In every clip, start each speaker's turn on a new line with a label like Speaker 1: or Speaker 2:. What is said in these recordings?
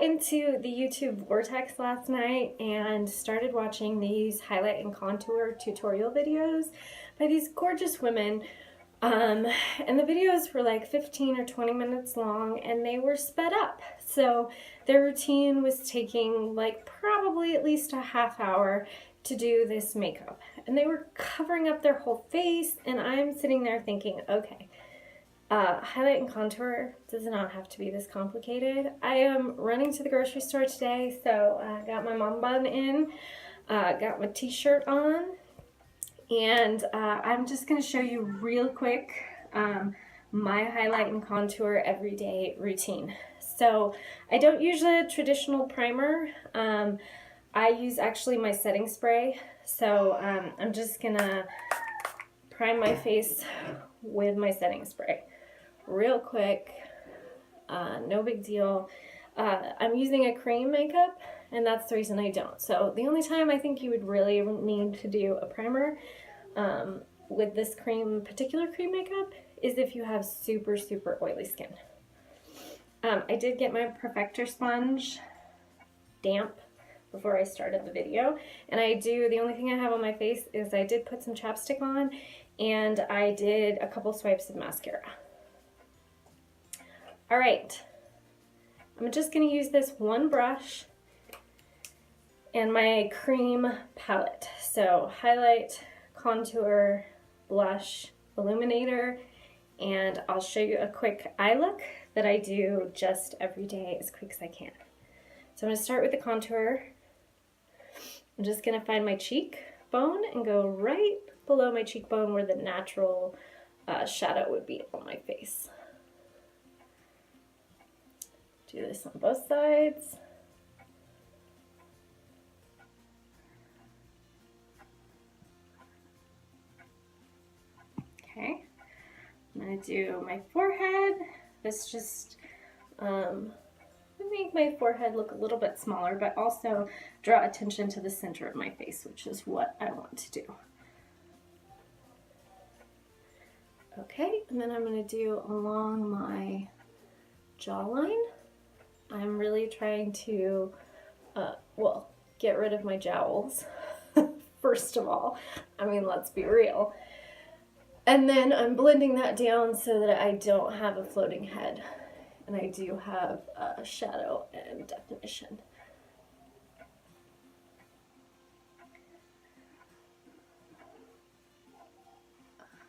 Speaker 1: into the YouTube vortex last night and started watching these highlight and contour tutorial videos by these gorgeous women. And the videos were like 15 or 20 minutes long, and they were sped up. So their routine was taking like probably at least a half hour to do this makeup. And they were covering up their whole face, and I'm sitting there thinking, okay, highlight and contour does not have to be this complicated. I am running to the grocery store today, so I got my mom bun in, got my t-shirt on, and I'm just going to show you real quick my highlight and contour everyday routine. So I don't use a traditional primer. I use actually my setting spray. So I'm just going to prime my face with my setting spray. Real quick, no big deal. I'm using a cream makeup, and that's the reason I don't. So the only time I think you would really need to do a primer with this particular cream makeup is if you have super, super oily skin. I did get my Perfector sponge damp before I started the video, and the only thing I have on my face is I did put some chapstick on, and I did a couple swipes of mascara. All right, I'm just going to use this one brush and my cream palette. So highlight, contour, blush, illuminator, and I'll show you a quick eye look that I do just every day as quick as I can. So I'm going to start with the contour. I'm just going to find my cheekbone and go right below my cheekbone where the natural shadow would be on my face. Do this on both sides. Okay, I'm going to do my forehead. This just make my forehead look a little bit smaller, but also draw attention to the center of my face, which is what I want to do. Okay, and then I'm going to do along my jawline. I'm really trying to, get rid of my jowls, first of all. I mean, let's be real. And then I'm blending that down so that I don't have a floating head. And I do have shadow and definition.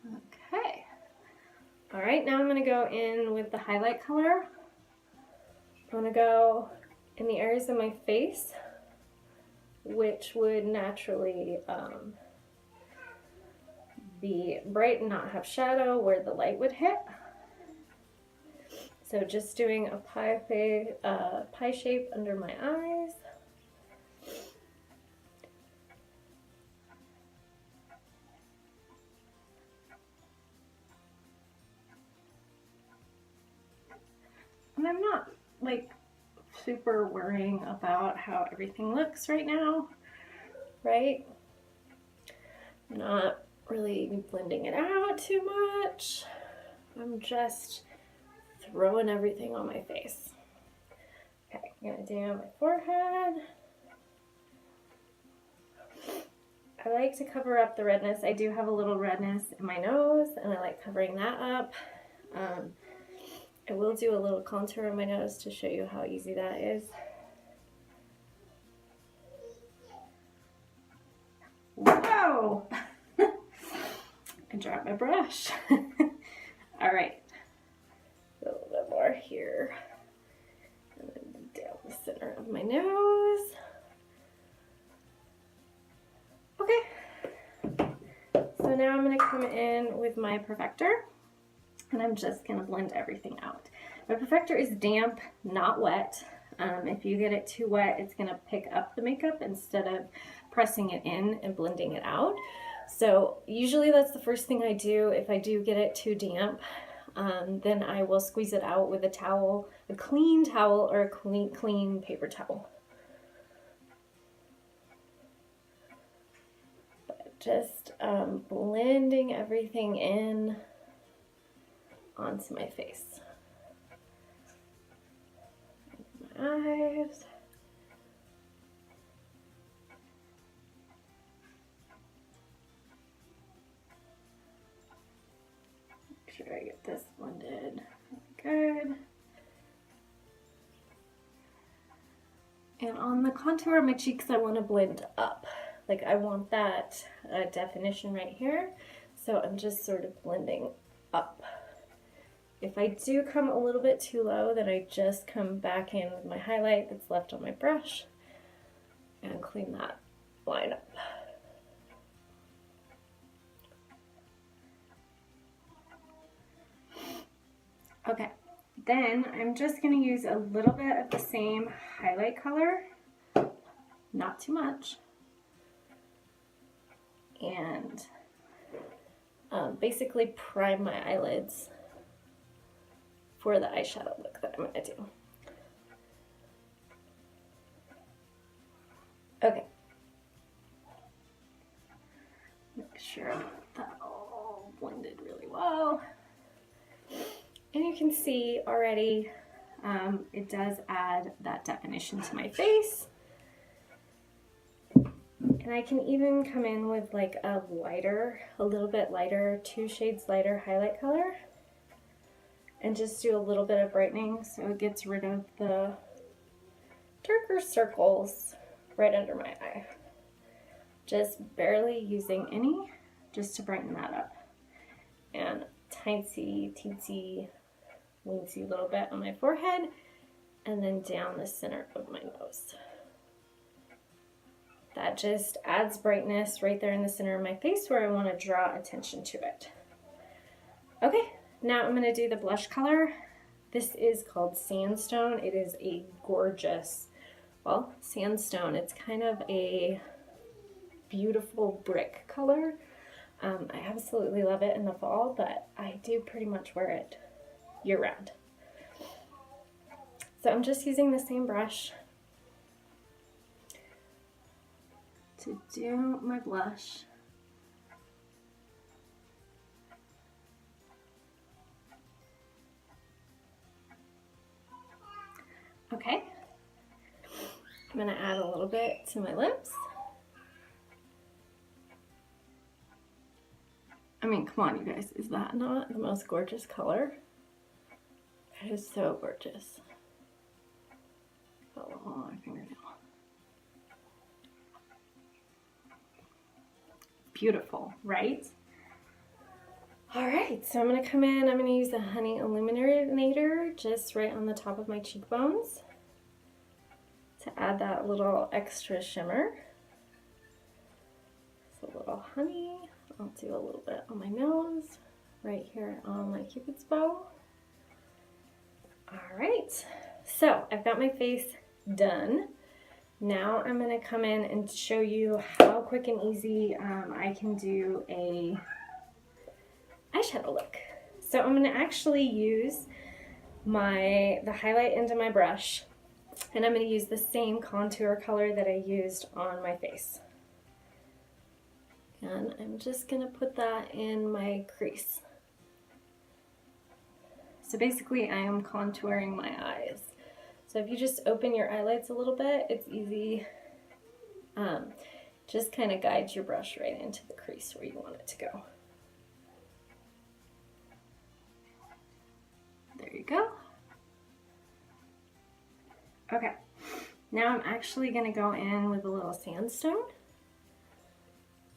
Speaker 1: Okay. All right, now I'm going to go in with the highlight color. I'm going to go in the areas of my face, which would naturally be bright and not have shadow where the light would hit. So just doing a pie shape under my eyes. And I'm not like super worrying about how everything looks right now, right? I'm not really blending it out too much. I'm just throwing everything on my face. Okay, I'm gonna do my forehead. I like to cover up the redness. I do have a little redness in my nose, and I like covering that up. I will do a little contour on my nose to show you how easy that is. Whoa! I dropped my brush. All right, a little bit more here, and then down the center of my nose. Okay, so now I'm going to come in with my Perfector, and I'm just going to blend everything out. My Perfector is damp, not wet. If you get it too wet, it's going to pick up the makeup instead of pressing it in and blending it out. So usually that's the first thing I do. If I do get it too damp, then I will squeeze it out with a towel, a clean towel or a clean paper towel. But just blending everything in onto my face. eyes. Make sure I get this blended good. And on the contour of my cheeks, I want to blend up. Like I want that definition right here. So I'm just sort of blending up. If I do come a little bit too low, then I just come back in with my highlight that's left on my brush and clean that line up. Okay, then I'm just going to use a little bit of the same highlight color, not too much, and basically prime my eyelids for the eyeshadow look that I'm going to do. Okay. Make sure that all blended really well. And you can see already it does add that definition to my face. And I can even come in with like a little bit lighter, 2 shades lighter highlight color. And just do a little bit of brightening so it gets rid of the darker circles right under my eye. Just barely using any, just to brighten that up. And teensy weensy little bit on my forehead, and then down the center of my nose. That just adds brightness right there in the center of my face where I want to draw attention to it. Okay, now I'm going to do the blush color. This is called Sandstone. It is a gorgeous, well, sandstone. It's kind of a beautiful brick color. I absolutely love it in the fall, but I do pretty much wear it year-round. So I'm just using the same brush to do my blush. Okay, I'm going to add a little bit to my lips. I mean, come on, you guys, is that not the most gorgeous color? It is so gorgeous. Oh, my fingernail. Beautiful, right? All right, so I'm going to come in, I'm going to use the Honey Illuminator just right on the top of my cheekbones to add that little extra shimmer. So a little honey. I'll do a little bit on my nose, right here on my Cupid's bow. All right, so I've got my face done. Now I'm going to come in and show you how quick and easy I can do a eyeshadow look. So I'm going to actually use the highlight into my brush, and I'm going to use the same contour color that I used on my face. And I'm just going to put that in my crease. So basically I am contouring my eyes. So if you just open your eyelids a little bit, it's easy. Just kind of guide your brush right into the crease where you want it to go. There you go. Okay, now I'm actually going to go in with a little sandstone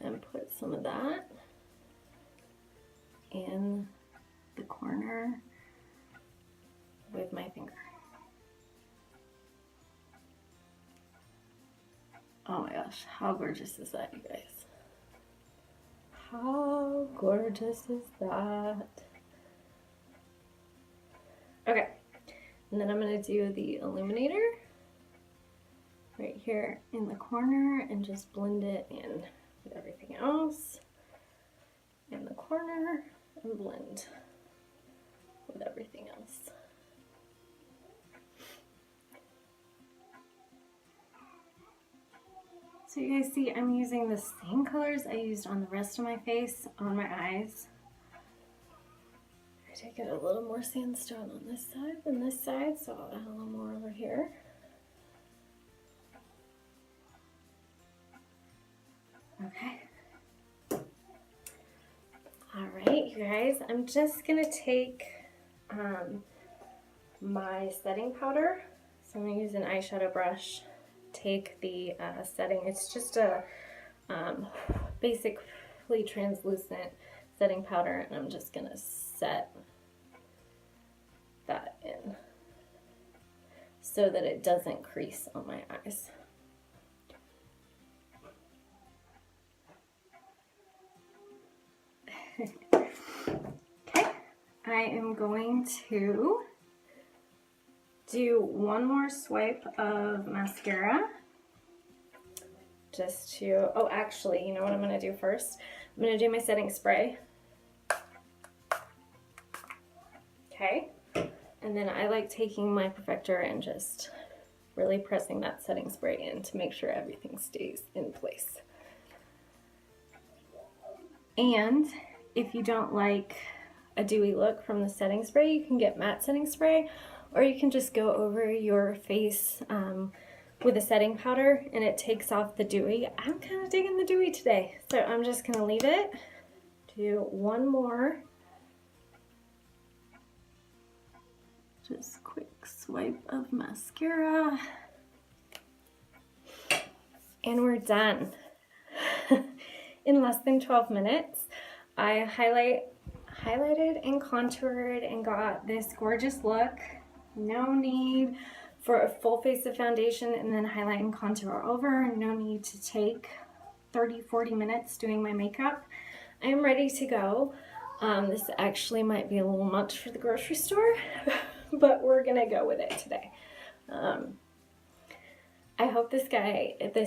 Speaker 1: and put some of that in the corner with my finger. Oh my gosh, how gorgeous is that, you guys? How gorgeous is that? Okay, and then I'm going to do the illuminator right here in the corner and just blend it in with everything else in the corner and blend with everything else. So you guys see I'm using the same colors I used on the rest of my face, on my eyes. I did get a little more sandstone on this side than this side, so I'll add a little more over here. Okay. All right, you guys, I'm just gonna take my setting powder. So I'm gonna use an eyeshadow brush, take the setting. It's just a basically translucent setting powder, and I'm just gonna set that in so that it doesn't crease on my eyes. Okay, I am going to do one more swipe of mascara just to, oh actually, you know what I'm going to do first? I'm going to do my setting spray. Okay, and then I like taking my perfector and just really pressing that setting spray in to make sure everything stays in place. And if you don't like a dewy look from the setting spray, you can get matte setting spray, or you can just go over your face with a setting powder and it takes off the dewy. I'm kind of digging the dewy today, so I'm just going to leave it. Do one more. Just quick swipe of mascara. And we're done. In less than 12 minutes, I highlighted and contoured and got this gorgeous look. No need for a full face of foundation and then highlight and contour over. No need to take 30-40 minutes doing my makeup. I am ready to go. This actually might be a little much for the grocery store, but we're gonna go with it today. I hope this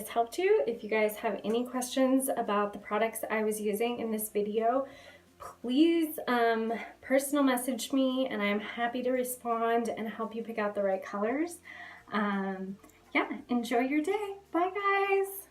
Speaker 1: helped you. If you guys have any questions about the products I was using in this video, please personal message me and I'm happy to respond and help you pick out the right colors. Yeah, enjoy your day. Bye guys.